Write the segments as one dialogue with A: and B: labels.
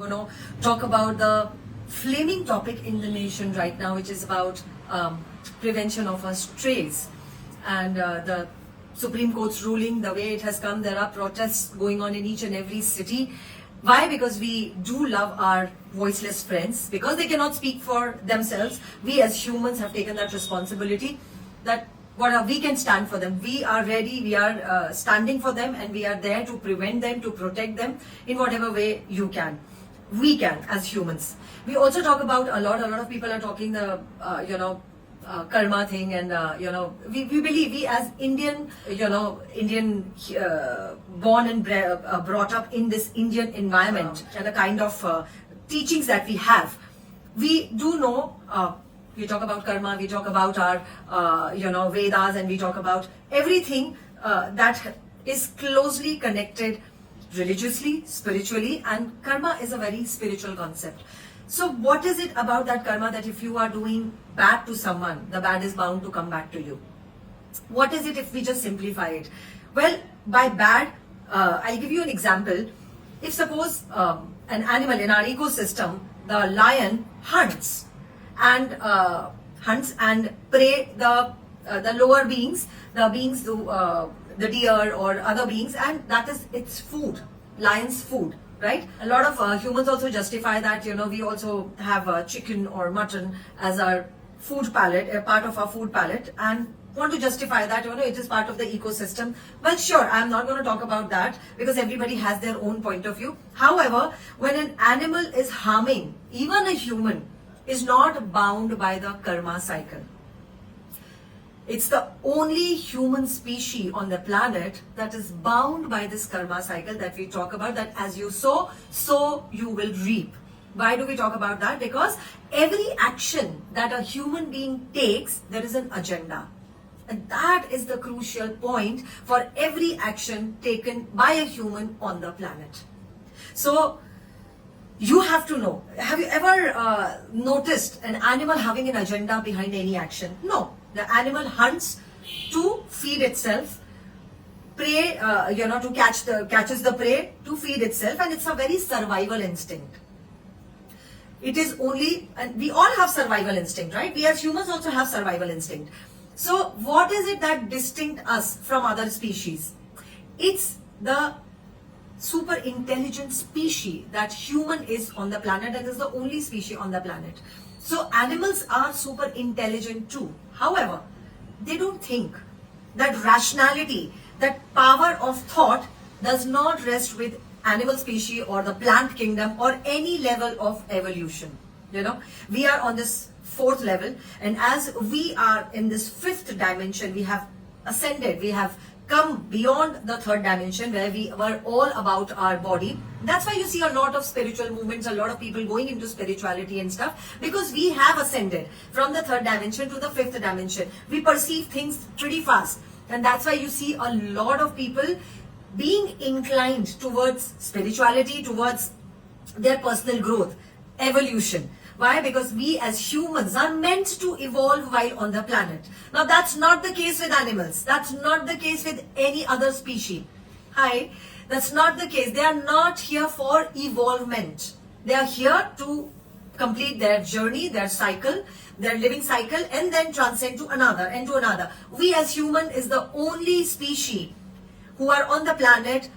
A: going to talk about the flaming topic in the nation right now, which is about prevention of strays. And the Supreme Court's ruling, the way it has come, there are protests going on in each and every city. Why? Because we do love our voiceless friends, because they cannot speak for themselves. We as humans have taken that responsibility that we can stand for them. We are ready, we are standing for them, and we are there to prevent them, to protect them in whatever way you can. We can as humans. We also talk about a lot of people are talking the, karma thing, and we believe, we as Indian, Indian born and brought up in this Indian environment, and the kind of teachings that we have, we do know. We talk about karma, we talk about our Vedas, and we talk about everything that is closely connected religiously, spiritually, and karma is a very spiritual concept. So what is it about that karma that if you are doing bad to someone, the bad is bound to come back to you? What is it if we just simplify it? Well, by bad, I'll give you an example. If suppose an animal in our ecosystem, the lion hunts and prey the lower beings, the beings, the deer or other beings, and that is its food, lion's food. Right? A lot of humans also justify that, we also have chicken or mutton as our food palette, a part of our food palette, and want to justify that, it is part of the ecosystem. Well, sure, I'm not going to talk about that because everybody has their own point of view. However, when an animal is harming, even a human is not bound by the karma cycle. It's the only human species on the planet that is bound by this karma cycle that we talk about, that as you sow, so you will reap. Why do we talk about that? Because every action that a human being takes, there is an agenda. And that is the crucial point for every action taken by a human on the planet. So, you have to know. Have you ever noticed an animal having an agenda behind any action? No. The animal hunts to feed itself, prey, catches the prey to feed itself, and it's a very survival instinct. It is only, and we all have survival instinct, right? We as humans also have survival instinct. So what is it that distinct us from other species? It's the super intelligent species that human is on the planet, and is the only species on the planet. So animals are super intelligent too. However, they don't think. That rationality, that power of thought does not rest with animal species or the plant kingdom or any level of evolution. We are on this fourth level, and as we are in this fifth dimension, we have ascended, we have come beyond the third dimension where we were all about our body. That's why you see a lot of spiritual movements, a lot of people going into spirituality and stuff, because we have ascended from the third dimension to the fifth dimension. We perceive things pretty fast, and that's why you see a lot of people being inclined towards spirituality, towards their personal growth, evolution. Why? Because we as humans are meant to evolve while on the planet. Now that's not the case with animals. That's not the case with any other species. Hi, that's not the case. They are not here for evolvement. They are here to complete their journey, their cycle, their living cycle, and then transcend to another and to another. We as human is the only species who are on the planet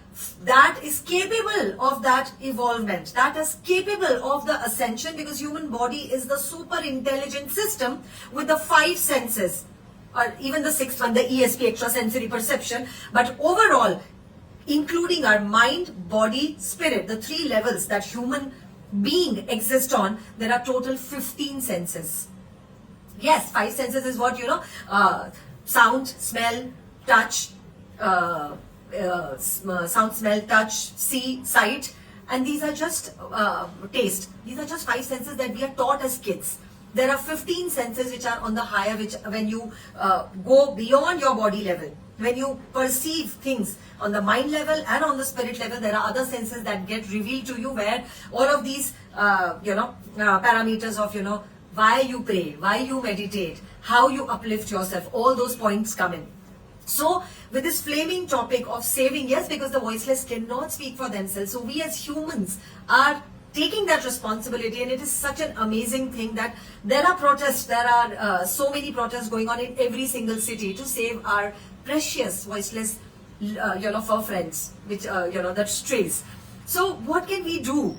A: that is capable of that evolvement, that is capable of the ascension, because human body is the super intelligent system with the 5 senses, or even the 6th one, the ESP, extrasensory perception. But overall, including our mind, body, spirit, the 3 levels that human being exists on, there are total 15 senses. Yes, 5 senses is what, sound, smell, touch, sound, smell, touch, see, sight, and these are just taste. These are just 5 senses that we are taught as kids. There are 15 senses which are on the higher, which when you go beyond your body level, when you perceive things on the mind level and on the spirit level, there are other senses that get revealed to you, where all of these parameters of why you pray, why you meditate, how you uplift yourself, all those points come in. So with this flaming topic of saving, yes, because the voiceless cannot speak for themselves. So we as humans are taking that responsibility, and it is such an amazing thing that there are protests, there are so many protests going on in every single city to save our precious voiceless fur friends, which that strays. So what can we do?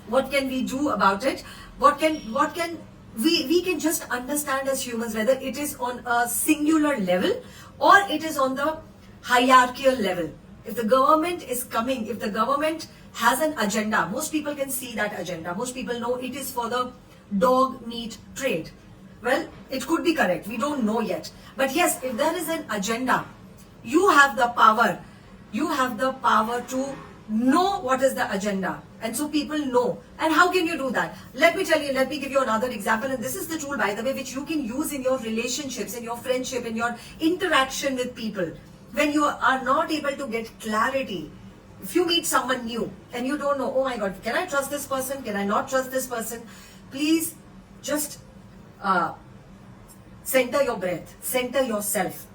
A: What can we do about it? What can we can just understand as humans, whether it is on a singular level or it is on the hierarchical level. If the government is coming, if the government has an agenda, most people can see that agenda. Most people know it is for the dog meat trade. Well, it could be correct. We don't know yet. But yes, if there is an agenda, you have the power. You have the power to know what is the agenda. And so people know. And how can you do that? Let me tell you, let me give you another example. And this is the tool, by the way, which you can use in your relationships, in your friendship, in your interaction with people. When you are not able to get clarity, if you meet someone new and you don't know, oh my God, can I trust this person? Can I not trust this person? Please just center your breath, center yourself,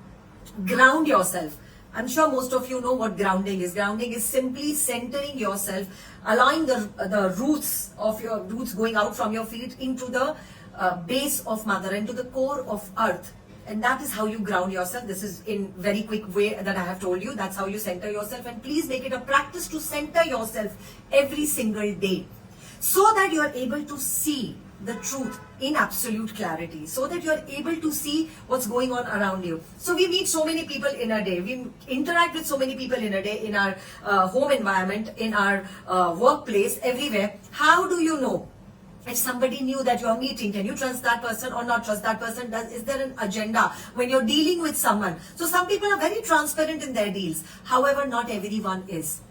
A: ground yourself. I'm sure most of you know what grounding is. Grounding is simply centering yourself, allowing the roots of your roots going out from your feet into the base of Mother, into the core of Earth. And that is how you ground yourself. This is in very quick way that I have told you. That's how you center yourself. And please make it a practice to center yourself every single day, so that you are able to see the truth in absolute clarity, so that you are able to see what's going on around you. So we meet so many people in a day. We interact with so many people in a day, in our home environment, in our workplace, everywhere. How do you know if somebody new that you are meeting? Can you trust that person or not trust that person? Is there an agenda when you're dealing with someone? So some people are very transparent in their deals. However, not everyone is.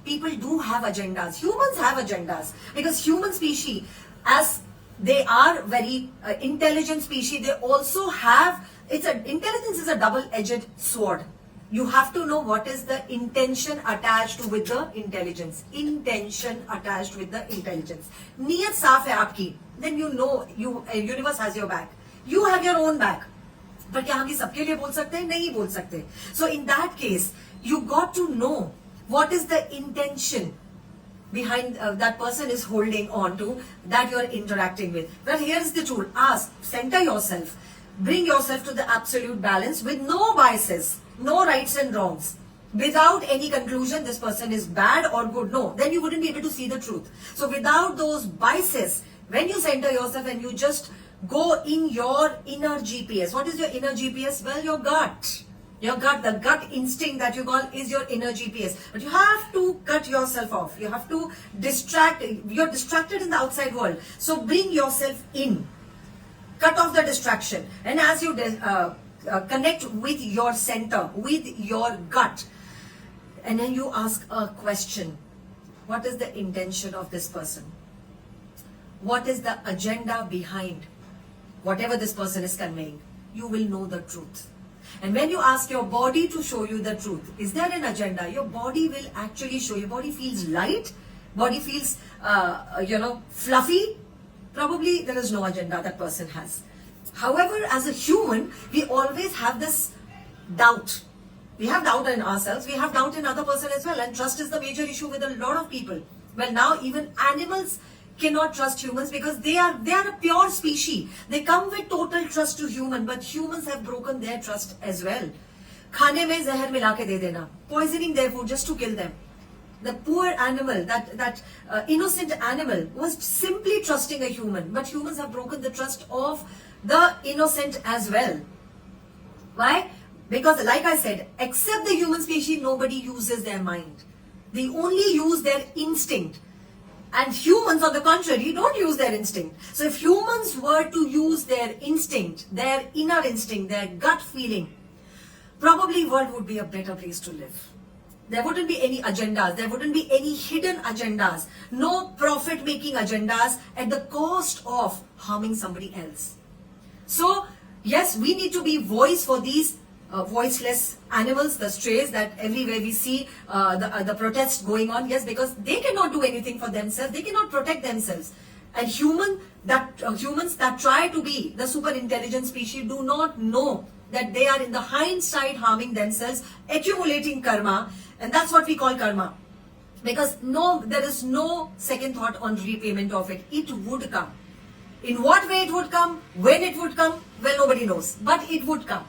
A: People do have agendas. Humans have agendas, because human species, as they are very intelligent species, they also have, intelligence is a double-edged sword. You have to know what is the intention attached with the intelligence. Intention attached with the intelligence. Niyat saaf hai aapki, then you know universe has your back. You have your own back. पर क्या हम ये सबके लिए बोल सकते हैं? नहीं बोल सकते. So in that case, you got to know what is the intention behind that person is holding on to, that you are interacting with. Well, here is the tool. Ask, center yourself, bring yourself to the absolute balance with no biases, no rights and wrongs, without any conclusion this person is bad or good. No, then you wouldn't be able to see the truth. So without those biases, when you center yourself and you just go in your inner GPS. What is your inner GPS? Well, your gut. Your gut, the gut instinct that you call, is your inner GPS. But you have to cut yourself off. You have to you're distracted in the outside world. So bring yourself in. Cut off the distraction. And as you connect with your center, with your gut, and then you ask a question. What is the intention of this person? What is the agenda behind whatever this person is conveying? You will know the truth. And when you ask your body to show you the truth, is there an agenda? Your body will actually show. Your body feels light. Body feels, fluffy. Probably there is no agenda that person has. However, as a human, we always have this doubt. We have doubt in ourselves. We have doubt in other person as well. And trust is the major issue with a lot of people. Well, now even animals cannot trust humans, because they are a pure species. They come with total trust to human, but humans have broken their trust as well. खाने में जहर मिला के दे देना, poisoning their food just to kill them. The poor animal, that innocent animal, was simply trusting a human, but humans have broken the trust of the innocent as well. Why? Because, like I said, except the human species, nobody uses their mind. They only use their instinct. And humans, on the contrary, don't use their instinct. So if humans were to use their instinct, their inner instinct, their gut feeling, probably world would be a better place to live. There wouldn't be any agendas. There wouldn't be any hidden agendas. No profit-making agendas at the cost of harming somebody else. So, yes, we need to be voice for these voiceless animals, the strays that everywhere we see the protests going on. Yes, because they cannot do anything for themselves. They cannot protect themselves. And humans that try to be the super intelligent species do not know that they are in the hindsight harming themselves, accumulating karma, and that's what we call karma. Because no, there is no second thought on repayment of it. It would come. In what way it would come, when it would come, well, nobody knows, but it would come.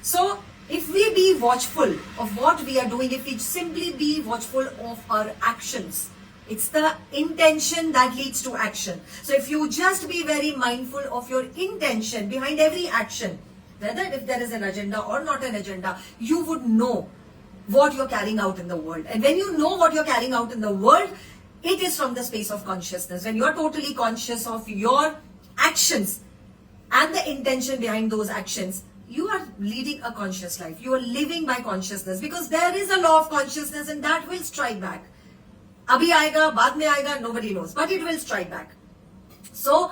A: So if we be watchful of what we are doing, if we simply be watchful of our actions, it's the intention that leads to action. So if you just be very mindful of your intention behind every action, whether if there is an agenda or not an agenda, you would know what you're carrying out in the world. And when you know what you're carrying out in the world, it is from the space of consciousness. When you're totally conscious of your actions and the intention behind those actions, you are leading a conscious life. You are living by consciousness, because there is a law of consciousness and that will strike back. Abhi aayega, baad mein aayega, nobody knows, but it will strike back. So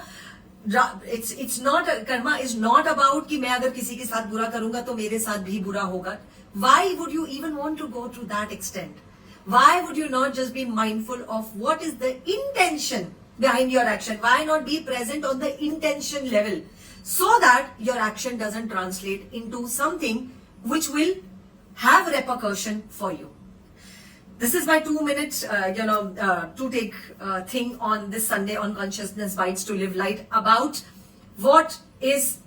A: it's not, karma is not about कि मैं अगर किसी के साथ बुरा करूंगा तो मेरे साथ भी बुरा होगा. Why would you even want to go to that extent? Why would you not just be mindful of what is the intention behind your action? Why not be present on the intention level, so that your action doesn't translate into something which will have repercussion for you? This is my 2 minutes, to take thing on this Sunday on Consciousness Bites to Live Light about what is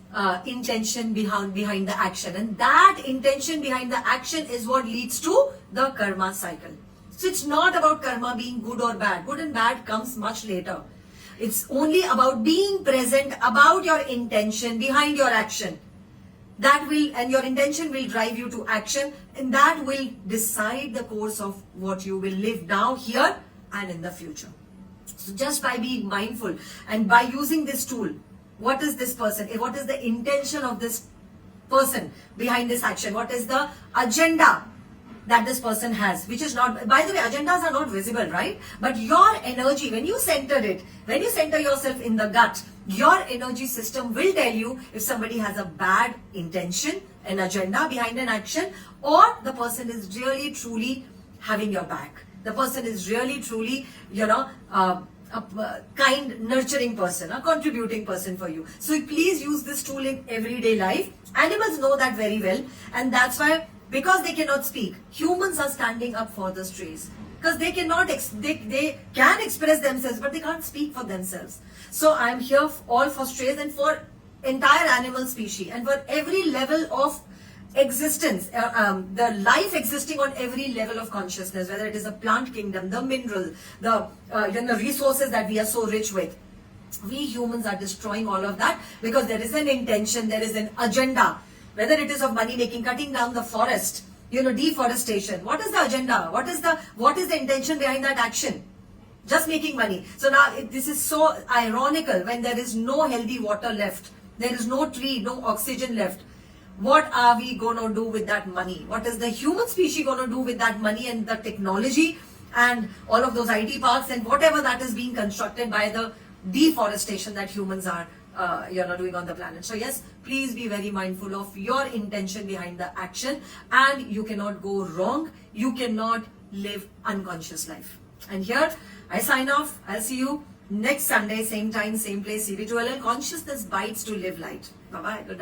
A: intention behind the action, and that intention behind the action is what leads to the karma cycle. So it's not about karma being good or bad. Good and bad comes much later. It's only about being present about your intention behind your action. That will, and your intention will drive you to action, and that will decide the course of what you will live now, here, and in the future. So just by being mindful and by using this tool, what is this person? What is the intention of this person behind this action? What is the agenda that this person has? Which is not, by the way, agendas are not visible, right? But your energy, when you center it, when you center yourself in the gut, your energy system will tell you if somebody has a bad intention, an agenda behind an action, or the person is really truly having your back. The person is really truly, a kind, nurturing person, a contributing person for you. So please use this tool in everyday life. Animals know that very well, and that's why, because they cannot speak, humans are standing up for the strays. Because they cannot, they can express themselves, but they can't speak for themselves. So I'm here all for strays and for entire animal species, and for every level of existence, the life existing on every level of consciousness, whether it is a plant kingdom, the mineral, the resources that we are so rich with. We humans are destroying all of that because there is an intention, there is an agenda, whether it is of money making, cutting down the forest, deforestation. What is the agenda? What is the intention behind that action? Just making money. So now this is so ironical when there is no healthy water left, there is no tree, no oxygen left. What are we going to do with that money? What is the human species going to do with that money and the technology and all of those IT parks and whatever that is being constructed by the deforestation that humans are doing on the planet? So yes, please be very mindful of your intention behind the action, and you cannot go wrong. You cannot live unconscious life. And here I sign off. I'll see you next Sunday, same time, same place, CB2LL, Consciousness Bites to Live Light. Bye-bye. Good night.